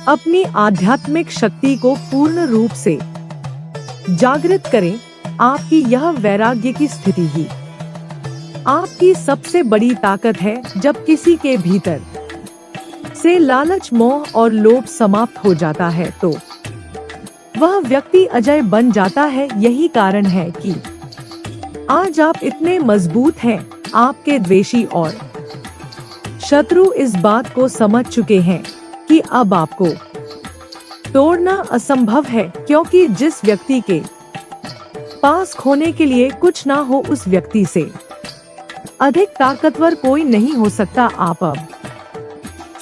अपनी आध्यात्मिक शक्ति को पूर्ण रूप से जागृत करें। आपकी यह वैराग्य की स्थिति ही आपकी सबसे बड़ी ताकत है। जब किसी के भीतर से लालच, मोह और लोभ समाप्त हो जाता है तो वह व्यक्ति अजय बन जाता है। यही कारण है कि आज आप इतने मजबूत हैं। आपके द्वेषी और शत्रु इस बात को समझ चुके हैं कि अब आपको तोड़ना असंभव है, क्योंकि जिस व्यक्ति के पास खोने के लिए कुछ ना हो, उस व्यक्ति से अधिक ताकतवर कोई नहीं हो सकता। आप अब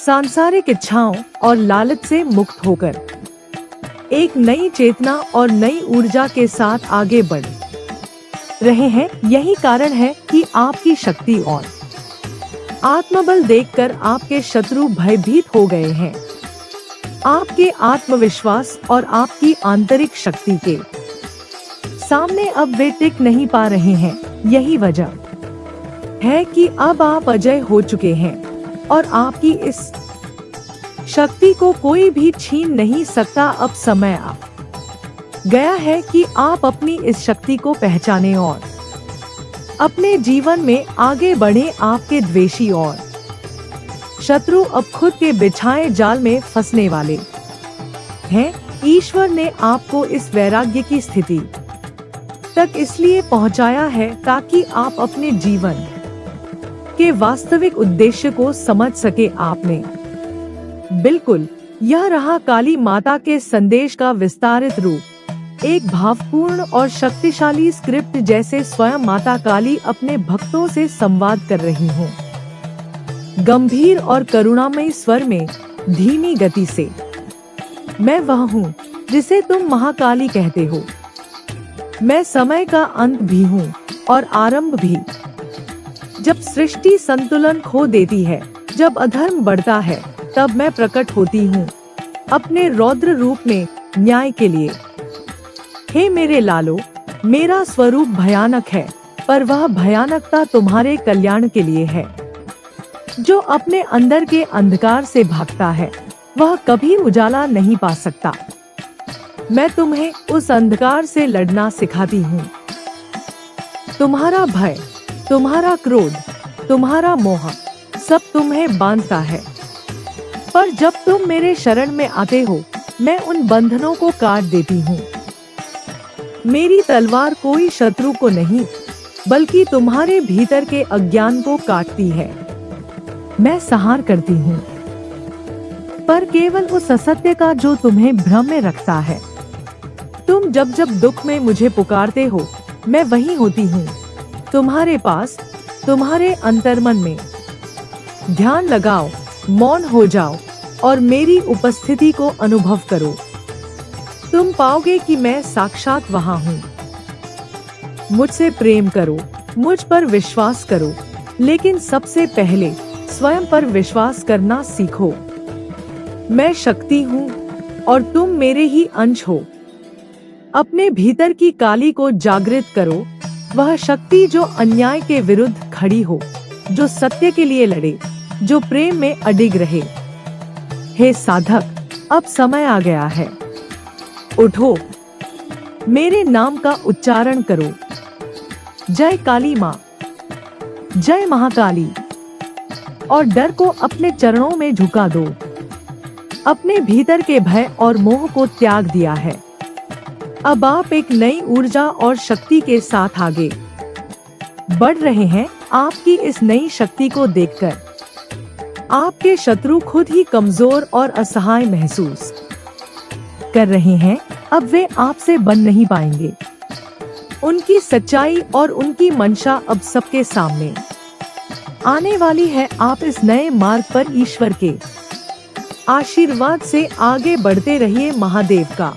सांसारिक इच्छाओं और लालच से मुक्त होकर एक नई चेतना और नई ऊर्जा के साथ आगे बढ़ रहे हैं। यही कारण है कि आपकी शक्ति और आत्मबल देखकर आपके शत्रु भयभीत हो गए हैं। आपके आत्मविश्वास और आपकी आंतरिक शक्ति के सामने अब वे टिक नहीं पा रहे हैं। यही वजह है कि अब आप अजय हो चुके हैं और आपकी इस शक्ति को कोई भी छीन नहीं सकता। अब समय आ गया है कि आप अपनी इस शक्ति को पहचानें और अपने जीवन में आगे बढ़ें। आपके द्वेषी और शत्रु अब खुद के बिछाए जाल में फंसने वाले हैं। ईश्वर ने आपको इस वैराग्य की स्थिति तक इसलिए पहुंचाया है ताकि आप अपने जीवन के वास्तविक उद्देश्य को समझ सके। आपने बिल्कुल यह रहा काली माता के संदेश का विस्तारित रूप, एक भावपूर्ण और शक्तिशाली स्क्रिप्ट जैसे स्वयं माता काली अपने भक्तों से संवाद कर रही हो। गंभीर और करुणामयी स्वर में धीमी गति से, मैं वह हूँ जिसे तुम महाकाली कहते हो। मैं समय का अंत भी हूँ और आरंभ भी। जब सृष्टि संतुलन खो देती है, जब अधर्म बढ़ता है, तब मैं प्रकट होती हूँ अपने रौद्र रूप में न्याय के लिए। हे मेरे लालो, मेरा स्वरूप भयानक है, पर वह भयानकता तुम्हारे कल्याण के लिए है। जो अपने अंदर के अंधकार से भागता है, वह कभी उजाला नहीं पा सकता। मैं तुम्हें उस अंधकार से लड़ना सिखाती हूँ। तुम्हारा भय, तुम्हारा क्रोध, तुम्हारा मोह सब तुम्हें बांधता है, पर जब तुम मेरे शरण में आते हो, मैं उन बंधनों को काट देती हूँ। मेरी तलवार कोई शत्रु को नहीं, बल्कि तुम्हारे भीतर के अज्ञान को काटती है। मैं संहार करती हूँ, पर केवल उस असत्य का जो तुम्हें भ्रम में रखता है। तुम जब जब दुख में मुझे पुकारते हो, मैं वहीं होती हूँ तुम्हारे पास, तुम्हारे अंतर्मन में। ध्यान लगाओ, मौन हो जाओ और मेरी उपस्थिति को अनुभव करो। तुम पाओगे कि मैं साक्षात वहाँ हूँ। मुझसे प्रेम करो, मुझ पर विश्वास करो, लेकिन सबसे पहले स्वयं पर विश्वास करना सीखो। मैं शक्ति हूँ और तुम मेरे ही अंश हो। अपने भीतर की काली को जागृत करो, वह शक्ति जो अन्याय के विरुद्ध खड़ी हो, जो सत्य के लिए लड़े, जो प्रेम में अडिग रहे। हे साधक, अब समय आ गया है। उठो, मेरे नाम का उच्चारण करो। जय काली माँ, जय महाकाली। और डर को अपने चरणों में झुका दो। अपने भीतर के भय और मोह को त्याग दिया है। अब आप एक नई ऊर्जा और शक्ति के साथ आगे बढ़ रहे हैं। आपकी इस नई शक्ति को देखकर आपके शत्रु खुद ही कमजोर और असहाय महसूस कर रहे हैं। अब वे आपसे बन नहीं पाएंगे। उनकी सच्चाई और उनकी मंशा अब सबके सामने आने वाली है। आप इस नए मार्ग पर ईश्वर के आशीर्वाद से आगे बढ़ते रहिए। महादेव का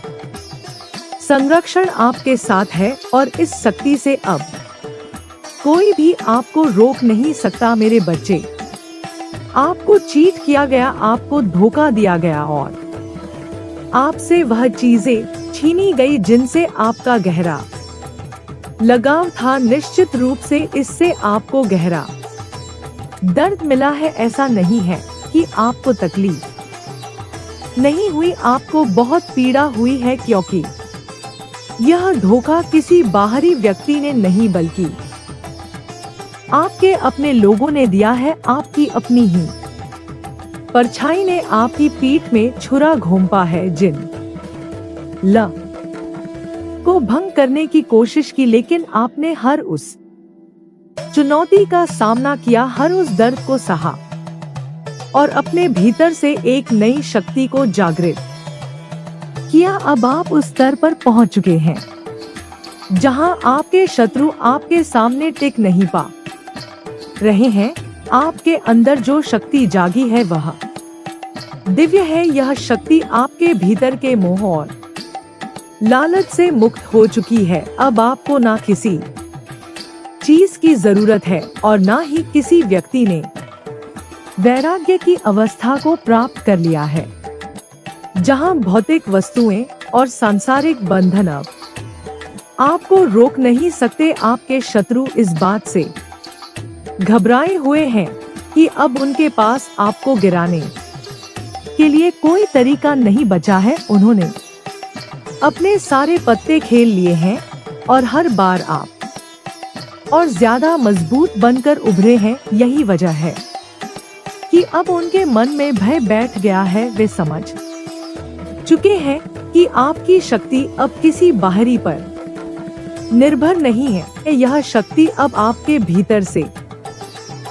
संरक्षण आपके साथ है और इस शक्ति से अब कोई भी आपको रोक नहीं सकता। मेरे बच्चे, आपको चीट किया गया, आपको धोखा दिया गया और आपसे वह चीजें छीनी गई जिनसे आपका गहरा लगाव था। निश्चित रूप से इससे आपको गहरा दर्द मिला है। ऐसा नहीं है कि आपको तकलीफ नहीं हुई, आपको बहुत पीड़ा हुई है, क्योंकि यह धोखा किसी बाहरी व्यक्ति ने नहीं बल्कि आपके अपने लोगों ने दिया है। आपकी अपनी ही परछाई ने आपकी पीठ में छुरा घोंपा है, जिन ल को भंग करने की कोशिश की, लेकिन आपने हर उस चुनौती का सामना किया, हर उस दर्द को सहा और अपने भीतर से एक नई शक्ति को जागृत किया। अब आप उस स्तर पर पहुंच चुके हैं जहां आपके शत्रु आपके सामने टिक नहीं पा रहे हैं। आपके अंदर जो शक्ति जागी है वह दिव्य है। यह शक्ति आपके भीतर के मोह और लालच से मुक्त हो चुकी है। अब आपको ना किसी चीज की जरूरत है और ना ही किसी व्यक्ति ने। वैराग्य की अवस्था को प्राप्त कर लिया है, जहां भौतिक वस्तुएं और सांसारिक बंधन अब आपको रोक नहीं सकते। आपके शत्रु इस बात से घबराए हुए हैं कि अब उनके पास आपको गिराने के लिए कोई तरीका नहीं बचा है। उन्होंने अपने सारे पत्ते खेल लिए हैं और हर बार आप और ज्यादा मजबूत बनकर उभरे हैं। यही वजह है कि अब उनके मन में भय बैठ गया है। वे समझ चुके हैं कि आपकी शक्ति अब किसी बाहरी पर निर्भर नहीं है। यह शक्ति अब आपके भीतर से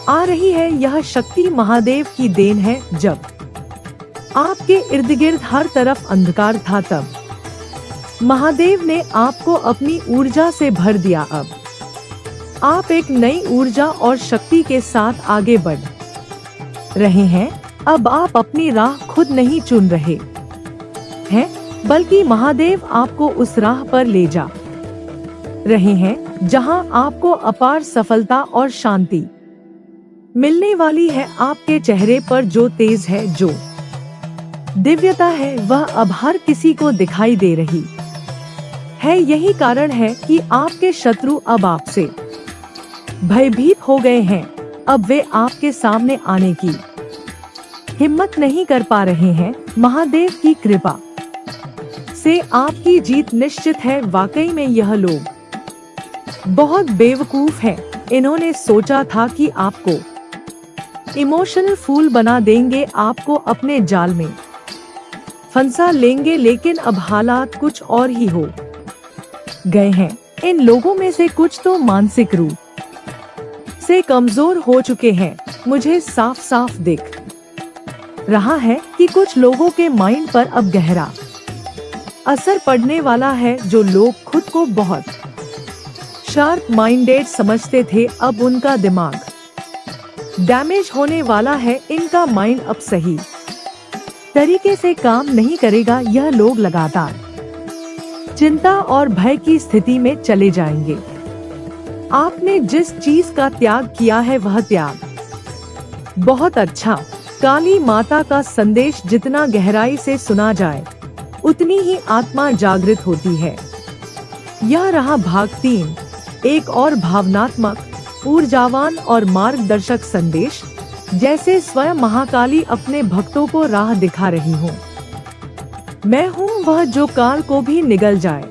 आ रही है। यह शक्ति महादेव की देन है। जब आपके इर्द गिर्द हर तरफ अंधकार था, तब महादेव ने आपको अपनी ऊर्जा से भर दिया। अब आप एक नई ऊर्जा और शक्ति के साथ आगे बढ़ रहे हैं। अब आप अपनी राह खुद नहीं चुन रहे हैं, बल्कि महादेव आपको उस राह पर ले जा रहे हैं जहां आपको अपार सफलता और शांति मिलने वाली है। आपके चेहरे पर जो तेज है, जो दिव्यता है, वह अब हर किसी को दिखाई दे रही है। यही कारण है कि आपके शत्रु अब आपसे भयभीत हो गए हैं। अब वे आपके सामने आने की हिम्मत नहीं कर पा रहे हैं। महादेव की कृपा से आपकी जीत निश्चित है। वाकई में यह लोग बहुत बेवकूफ हैं। इन्होंने सोचा था कि आपको इमोशनल फूल बना देंगे, आपको अपने जाल में फंसा लेंगे, लेकिन अब हालात कुछ और ही हो गए हैं। इन लोगों में से कुछ तो मानसिक रूप से कमजोर हो चुके हैं। मुझे साफ साफ दिख रहा है कि कुछ लोगों के माइंड पर अब गहरा असर पड़ने वाला है। जो लोग खुद को बहुत शार्प माइंडेड समझते थे, अब उनका दिमाग डैमेज होने वाला है। इनका माइंड अब सही तरीके से काम नहीं करेगा। यह लोग लगातार चिंता और भय की स्थिति में चले जाएंगे। आपने जिस चीज का त्याग किया है, वह त्याग बहुत अच्छा। काली माता का संदेश जितना गहराई से सुना जाए, उतनी ही आत्मा जागृत होती है। यह रहा भाग 3, एक और भावनात्मक, ऊर्जावान और मार्गदर्शक संदेश। जैसे स्वयं महाकाली अपने भक्तों को राह दिखा रही हूँ। मैं हूँ वह जो काल को भी निगल जाए।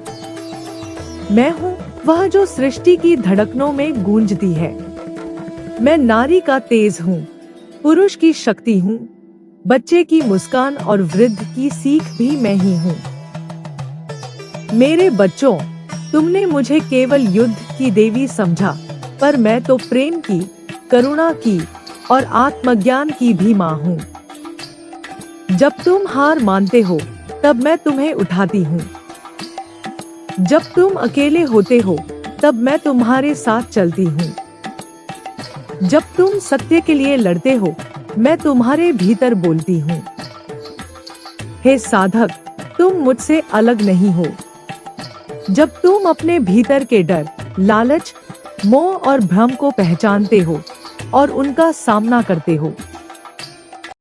मैं हूँ वह जो सृष्टि की धड़कनों में गूंजती है। मैं नारी का तेज हूँ, पुरुष की शक्ति हूँ, बच्चे की मुस्कान और वृद्ध की सीख भी मैं ही हूँ। मेरे बच्चों, तुमने मुझे केवल युद्ध की देवी समझा, पर मैं तो प्रेम की, करुणा की और आत्मज्ञान की भी माँ हूँ। जब तुम हार मानते हो, तब मैं तुम्हें उठाती हूँ। जब तुम अकेले होते हो, तब मैं तुम्हारे साथ चलती हूँ। जब तुम सत्य के लिए लड़ते हो, मैं तुम्हारे भीतर बोलती हूँ। हे साधक, तुम मुझसे अलग नहीं हो। जब तुम अपने भीतर के डर, लालच, मोह और भ्रम को पहचानते हो और उनका सामना करते हो,